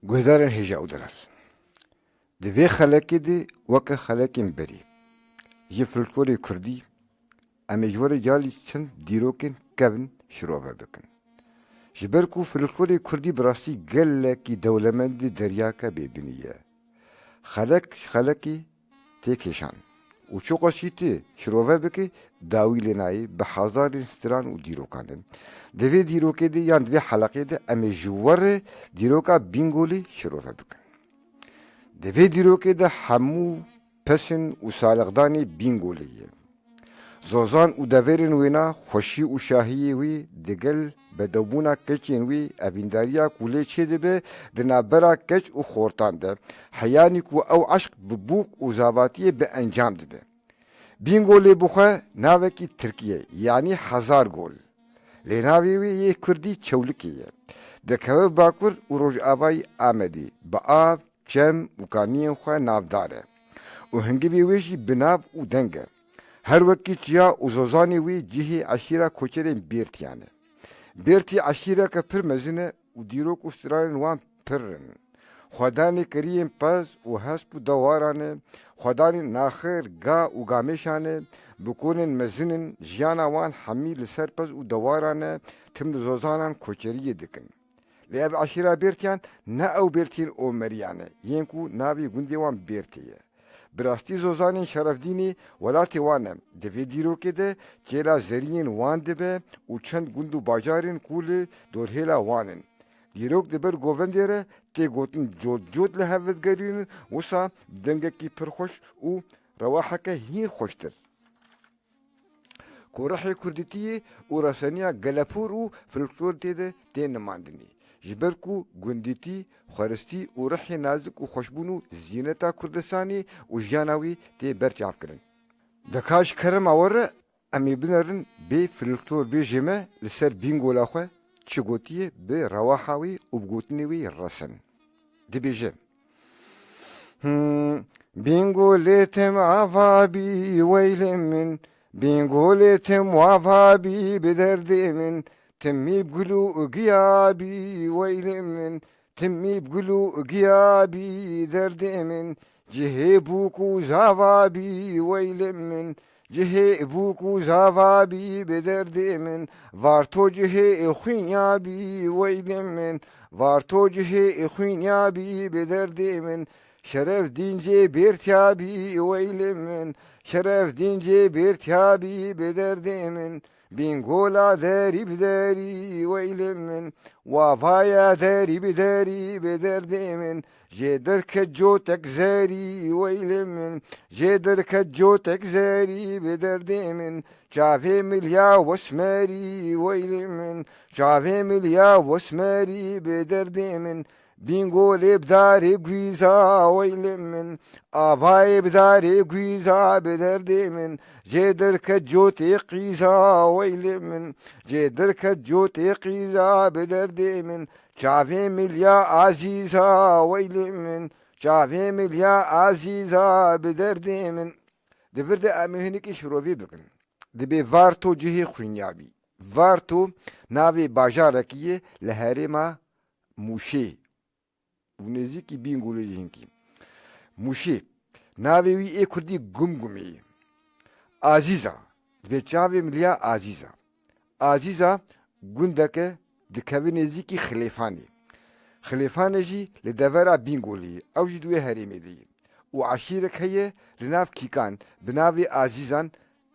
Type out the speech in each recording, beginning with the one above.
Guhdarên hêja û delal. Di vê xelekê de weke xelekên berî. Ji folklorê Kurdî em ê ji werî calî çend dîrokên kevin şirove bikin. Ji ber ku folklorê Kurdî bi rastî gelekî dewlemendî deryaka bêbinî ye. Xelek ji xelekê tê kêşan. û çi qasî tê şirove bike dawî lê nayê bi hezarên stiran û dîrokan in. Di vê dîrokê de yan di vê heleqê de em ê ji werî dîroka Bîngolî şirove bikin. Di vê dîrokê de hemû pesên û salexdanê Bîngolî ye. Zozan û deverên wêna xweşî û şahiyê wî digel bedewbûna keçên wî evîndariya ku lê çê dibe di navbera keç û xortan de heyanî ku ew eşq bi bûk û zavatiyê bi encam dibe. Bîngolê bixwe navekî Tirkiye yanî Hezargol. Lê navê wê yê Kurdî Çewlikê ye. Dikeve Bakur û Rojavayê Amedê bi av, çem û kaniyên xwe navdar e. û hingivê wê jî bi nav û deng e. Her wekî çiya û zozanê wê cihê eşîra koçerên Bêrtiyan e. Bêrtî eşîreke pir mezin e û dîrok û stranên wan pir in. Xwedanê keriyên pez û hesp û dewaran e. Xwedanên naxir, ga û gamêşan e. Bi konên mezin in, jiyana wan hemî li ser pez û dewaran e. Tim di zozanan koçeriyê dikin. Lê ev eşîra Bêrtiyan ne ew Bêrtiyên Omeriyan e. Yên ku navê gundê wan Bêrtî ye. Bi rastî zozanên şerefdînî welatê wan e. Di vê dîrokê de çêla zeriyên wan dibe û çend gund û bajarên ku li dorhêla wan in. Dîrok di ber govendê re tê gotin cot cot li hev vegerînin wisa dengekî pir xweş û rewaheke hîn xweştir. Korehê Kurdîtiyê û raseniya gelepûr û folklor tê de tê nimandinî. Ji ber ku gundîtî, xweristî û rihê nazik û xweşbûn û zîneta Kurdistanê û jiyana wî tê berçavkirin. Dika ji kerema we re em ê binerin bê folklor bêjê me li ser Bîngola xwe çi gotiye bi rewaha wî û bi gotinê wî resin. Dibêje Bîngolê tim ava bî weylê min Bîngolê tim ava bî bi derdê min Timîb gul û giya bî weylê min Timîb gul û giya bî derdê min Cihê bûk û zava bî weylê min Cihê bûk û zava bî bi derdê min Varto cihê xwînya bî weylê min Varto cihê xwînya bî bi derdê min Şeref dîncê Bêrtiya bî weylê min Şeref dîncê Bêrtiya bî bi derdê min Bîngola derî bi derî weylê min Wavaya derî bi derî bi derdê min Jê derket cotek zerî weylê min Jê derket cotek zerî bi derdê min Çavê milya wesmerî weylê min Çavê milya wesmerî bi derdê min Bîngolê bi darê gwîza weylê min Avayê bi darê gwîza bi derdê min Jê derket cotê qîza weylê min Jê derket cotê qîza bi derdê min Çavê milya azîza weylê min Çavê milya azîza bi derdê min Divir de em ê hinekî şirovî bikin. Dibe Varto cihê xwînya bî. Varto navê bajarekî ye li herêma Mûşê û nêzîkî Bîngolê jî hinkî. Mûşê navê wî ê Kurdî Gumgumê ye. Azîza vê çavê milya Azîza. Azîza gundeke dikeve nêzîkî Xilêfanê. Xilêfanê jî li devera Bîngolê ye. Ew jî di wê herêmê de ye. û eşîrek heye li nav Kîkan bi navê Azîzan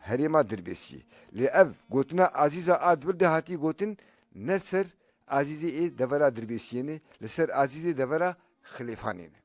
herêma Dirbêsiyê. Lê ev gotina Azîza a divir de hatî gotin ne ser Azîzê ê devera Dirbêsiyê ne li ser Azîzê devera Xilêfanê ne.